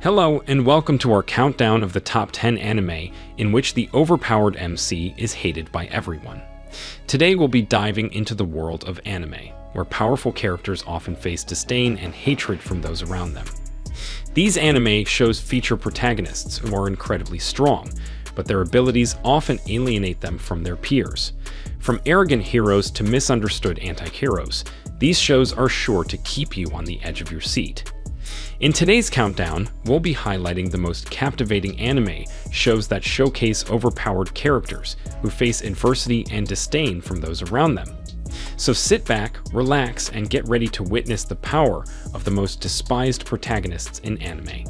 Hello, and welcome to our countdown of the top 10 anime in which the overpowered MC is hated by everyone. Today we'll be diving into the world of anime, where powerful characters often face disdain and hatred from those around them. These anime shows feature protagonists who are incredibly strong, but their abilities often alienate them from their peers. From arrogant heroes to misunderstood anti-heroes, these shows are sure to keep you on the edge of your seat. In today's countdown, we'll be highlighting the most captivating anime shows that showcase overpowered characters who face adversity and disdain from those around them. So sit back, relax, and get ready to witness the power of the most despised protagonists in anime.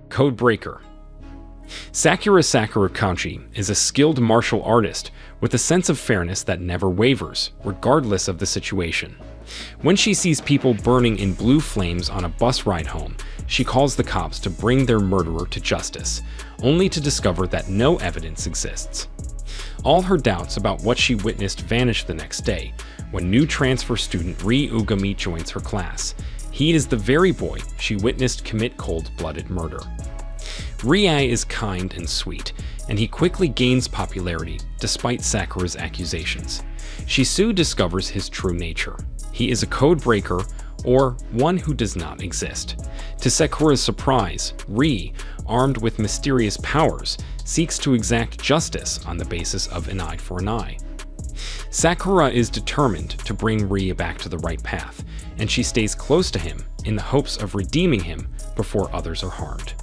Codebreaker. Sakura Kanji is a skilled martial artist with a sense of fairness that never wavers, regardless of the situation. When she sees people burning in blue flames on a bus ride home, she calls the cops to bring their murderer to justice, only to discover that no evidence exists. All her doubts about what she witnessed vanish the next day, when new transfer student Rurouni joins her class. He is the very boy she witnessed commit cold-blooded murder. Rie is kind and sweet, and he quickly gains popularity despite Sakura's accusations. She soon discovers his true nature. He is a code breaker, or one who does not exist. To Sakura's surprise, Rie, armed with mysterious powers, seeks to exact justice on the basis of an eye for an eye. Sakura is determined to bring Rie back to the right path, and she stays close to him in the hopes of redeeming him before others are harmed.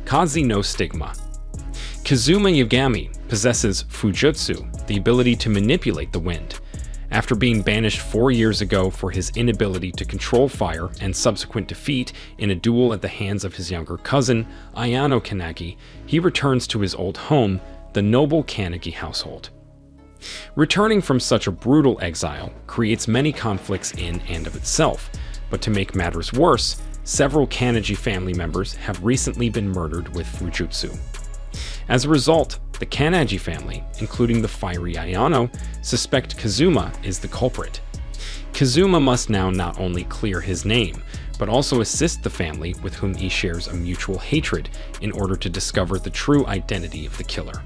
Kaze no Stigma. Kazuma Yagami possesses Fujutsu, the ability to manipulate the wind. After being banished 4 years ago for his inability to control fire and subsequent defeat in a duel at the hands of his younger cousin, Ayano Kanagi, he returns to his old home, the noble Kanagi household. Returning from such a brutal exile creates many conflicts in and of itself, but to make matters worse, several Kanagi family members have recently been murdered with Fujutsu. As a result, the Kanagi family, including the fiery Ayano, suspect Kazuma is the culprit. Kazuma must now not only clear his name, but also assist the family with whom he shares a mutual hatred in order to discover the true identity of the killer.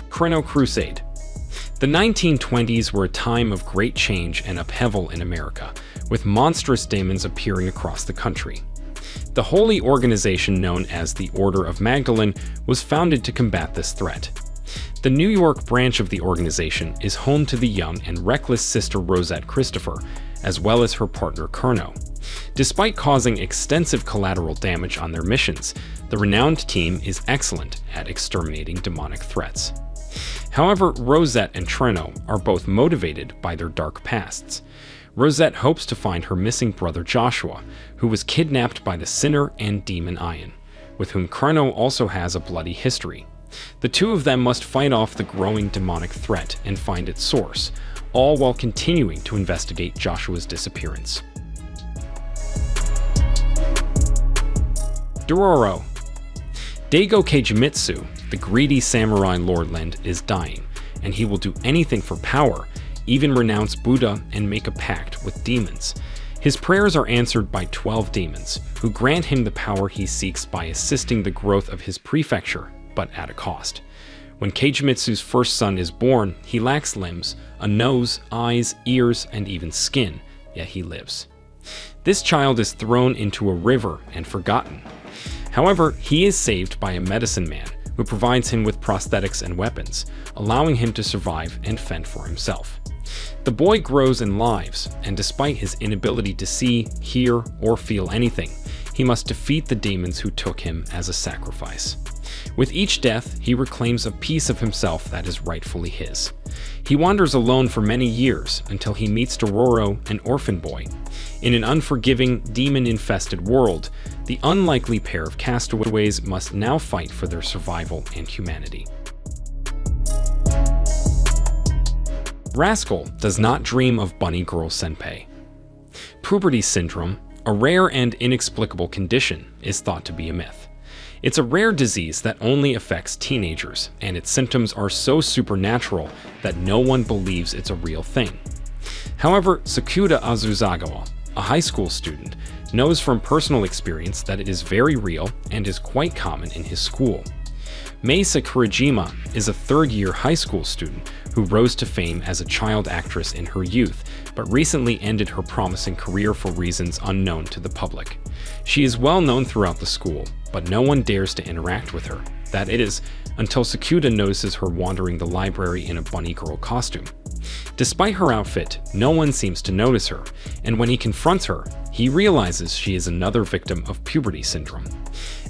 Chrno Crusade. The 1920s were a time of great change and upheaval in America, with monstrous demons appearing across the country. The holy organization known as the Order of Magdalene was founded to combat this threat. The New York branch of the organization is home to the young and reckless sister Rosette Christopher, as well as her partner Chrno. Despite causing extensive collateral damage on their missions, the renowned team is excellent at exterminating demonic threats. However, Rosette and Chrno are both motivated by their dark pasts. Rosette hopes to find her missing brother Joshua, who was kidnapped by the Sinner and Demon Ion, with whom Chrno also has a bloody history. The two of them must fight off the growing demonic threat and find its source, all while continuing to investigate Joshua's disappearance. Dororo. Daigo Keijimitsu, the greedy samurai lordland, is dying, and he will do anything for power, even renounce Buta and make a pact with demons. His prayers are answered by 12 demons, who grant him the power he seeks by assisting the growth of his prefecture, but at a cost. When Keijimitsu's first son is born, he lacks limbs, a nose, eyes, ears, and even skin, yet he lives. This child is thrown into a river and forgotten. However, he is saved by a medicine man, who provides him with prosthetics and weapons, allowing him to survive and fend for himself. The boy grows and lives, and despite his inability to see, hear, or feel anything, he must defeat the demons who took him as a sacrifice. With each death, he reclaims a piece of himself that is rightfully his. He wanders alone for many years until he meets Dororo, an orphan boy. In an unforgiving, demon-infested world, the unlikely pair of castaways must now fight for their survival and humanity. Rascal does not dream of bunny girl Senpai. Puberty syndrome, a rare and inexplicable condition, is thought to be a myth. It's a rare disease that only affects teenagers, and its symptoms are so supernatural that no one believes it's a real thing. However, Sakuda Azuzagawa, a high school student, knows from personal experience that it is very real and is quite common in his school. Meisa Kurajima is a third-year high school student who rose to fame as a child actress in her youth, but recently ended her promising career for reasons unknown to the public. She is well known throughout the school, but no one dares to interact with her. That is, until Sakuda notices her wandering the library in a bunny girl costume. Despite her outfit, no one seems to notice her, and when he confronts her, he realizes she is another victim of puberty syndrome.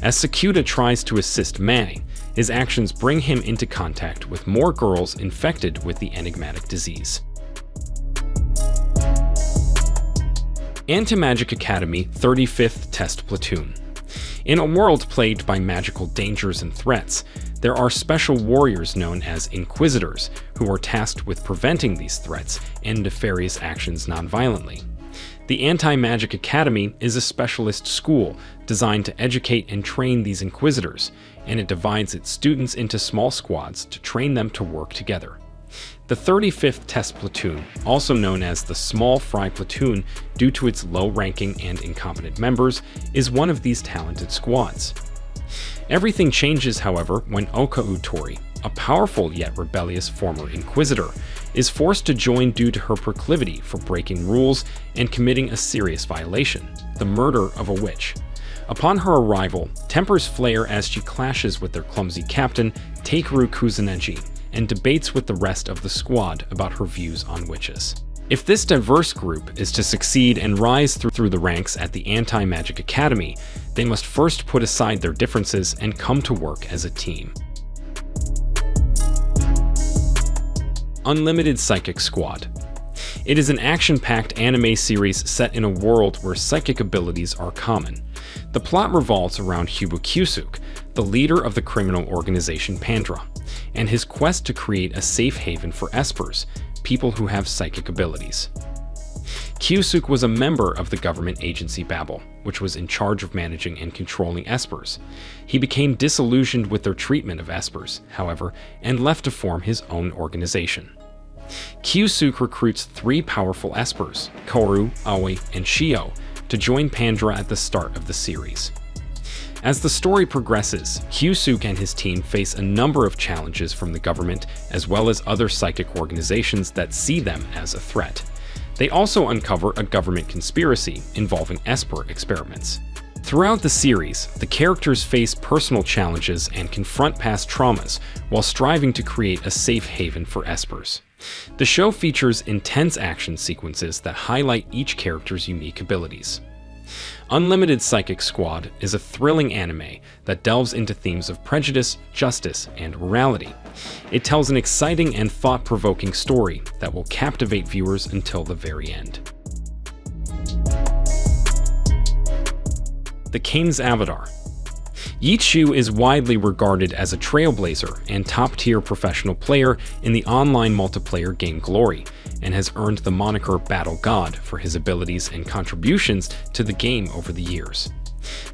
As Sakuda tries to assist Mai, his actions bring him into contact with more girls infected with the enigmatic disease. Anti-Magic Academy 35th Test Platoon. In a world plagued by magical dangers and threats, there are special warriors known as Inquisitors who are tasked with preventing these threats and nefarious actions nonviolently. The Anti-Magic Academy is a specialist school designed to educate and train these Inquisitors, and it divides its students into small squads to train them to work together. The 35th Test Platoon, also known as the Small Fry Platoon due to its low ranking and incompetent members, is one of these talented squads. Everything changes, however, when Oka Utori, a powerful yet rebellious former Inquisitor, is forced to join due to her proclivity for breaking rules and committing a serious violation, the murder of a witch. Upon her arrival, tempers flare as she clashes with their clumsy captain, Takeru Kuzuneji, and debates with the rest of the squad about her views on witches. If this diverse group is to succeed and rise through the ranks at the Anti-Magic Academy, they must first put aside their differences and come to work as a team. Unlimited Psychic Squad. It is an action-packed anime series set in a world where psychic abilities are common. The plot revolves around Kyusuk, the leader of the criminal organization Pandra, and his quest to create a safe haven for espers, people who have psychic abilities. Kyusuk was a member of the government agency Babel, which was in charge of managing and controlling espers. He became disillusioned with their treatment of espers, however, and left to form his own organization. Kyusuk recruits 3 powerful espers, Koru, Aoi, and Shio, to join Pandra at the start of the series. As the story progresses, Kyusuk and his team face a number of challenges from the government as well as other psychic organizations that see them as a threat. They also uncover a government conspiracy involving esper experiments. Throughout the series, the characters face personal challenges and confront past traumas while striving to create a safe haven for espers. The show features intense action sequences that highlight each character's unique abilities. Unlimited Psychic Squad is a thrilling anime that delves into themes of prejudice, justice, and morality. It tells an exciting and thought-provoking story that will captivate viewers until the very end. The King's Avatar. Yichu is widely regarded as a trailblazer and top-tier professional player in the online multiplayer game Glory, and has earned the moniker Battle God for his abilities and contributions to the game over the years.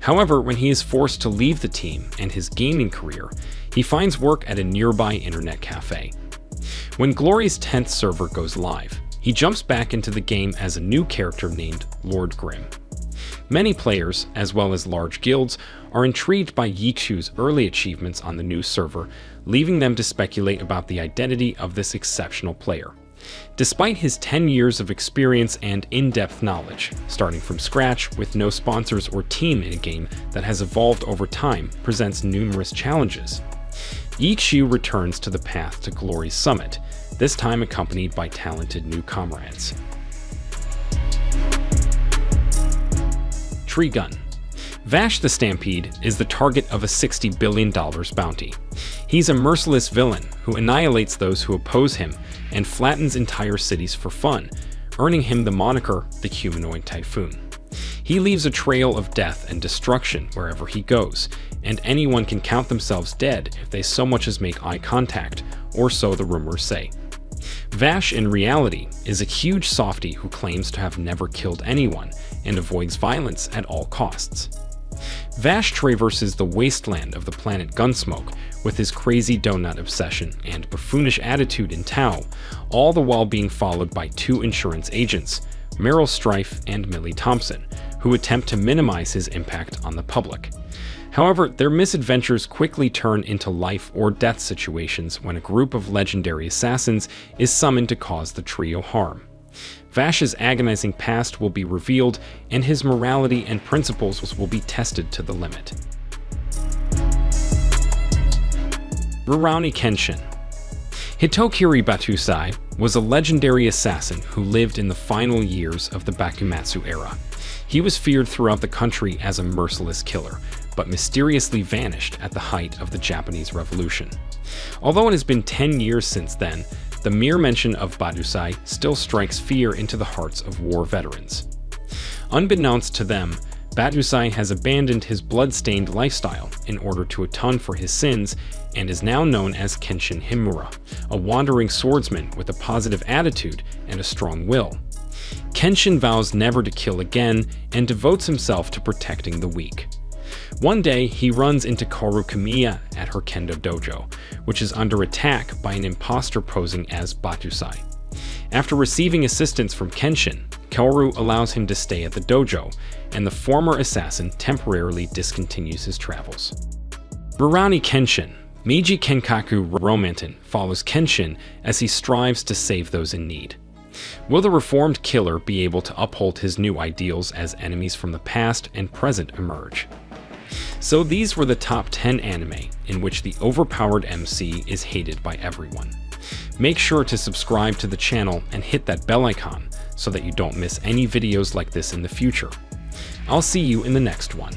However, when he is forced to leave the team and his gaming career, he finds work at a nearby internet cafe. When Glory's 10th server goes live, he jumps back into the game as a new character named Lord Grimm. Many players, as well as large guilds, are intrigued by Yichu's early achievements on the new server, leaving them to speculate about the identity of this exceptional player. Despite his 10 years of experience and in-depth knowledge, starting from scratch with no sponsors or team in a game that has evolved over time presents numerous challenges. Yichu returns to the path to Glory's summit, this time accompanied by talented new comrades. Trigun. Vash the Stampede is the target of a $60 billion bounty. He's a merciless villain who annihilates those who oppose him and flattens entire cities for fun, earning him the moniker the Humanoid Typhoon. He leaves a trail of death and destruction wherever he goes, and anyone can count themselves dead if they so much as make eye contact, or so the rumors say. Vash, in reality, is a huge softie who claims to have never killed anyone, and avoids violence at all costs. Vash traverses the wasteland of the planet Gunsmoke with his crazy donut obsession and buffoonish attitude in tow, all the while being followed by two insurance agents, Meryl Strife and Millie Thompson, who attempt to minimize his impact on the public. However, their misadventures quickly turn into life or death situations when a group of legendary assassins is summoned to cause the trio harm. Vash's agonizing past will be revealed, and his morality and principles will be tested to the limit. Rurouni Kenshin. Hitokiri Batusai was a legendary assassin who lived in the final years of the Bakumatsu era. He was feared throughout the country as a merciless killer, but mysteriously vanished at the height of the Japanese Revolution. Although it has been 10 years since then, the mere mention of Batusai still strikes fear into the hearts of war veterans. Unbeknownst to them, Batusai has abandoned his blood-stained lifestyle in order to atone for his sins and is now known as Kenshin Himura, a wandering swordsman with a positive attitude and a strong will. Kenshin vows never to kill again and devotes himself to protecting the weak. One day, he runs into Kaoru Kamiya at her kendo dojo, which is under attack by an imposter posing as Batusai. After receiving assistance from Kenshin, Kaoru allows him to stay at the dojo, and the former assassin temporarily discontinues his travels. Rurouni Kenshin. Meiji Kenkaku Romanton follows Kenshin as he strives to save those in need. Will the reformed killer be able to uphold his new ideals as enemies from the past and present emerge? So these were the top 10 anime in which the overpowered MC is hated by everyone. Make sure to subscribe to the channel and hit that bell icon so that you don't miss any videos like this in the future. I'll see you in the next one.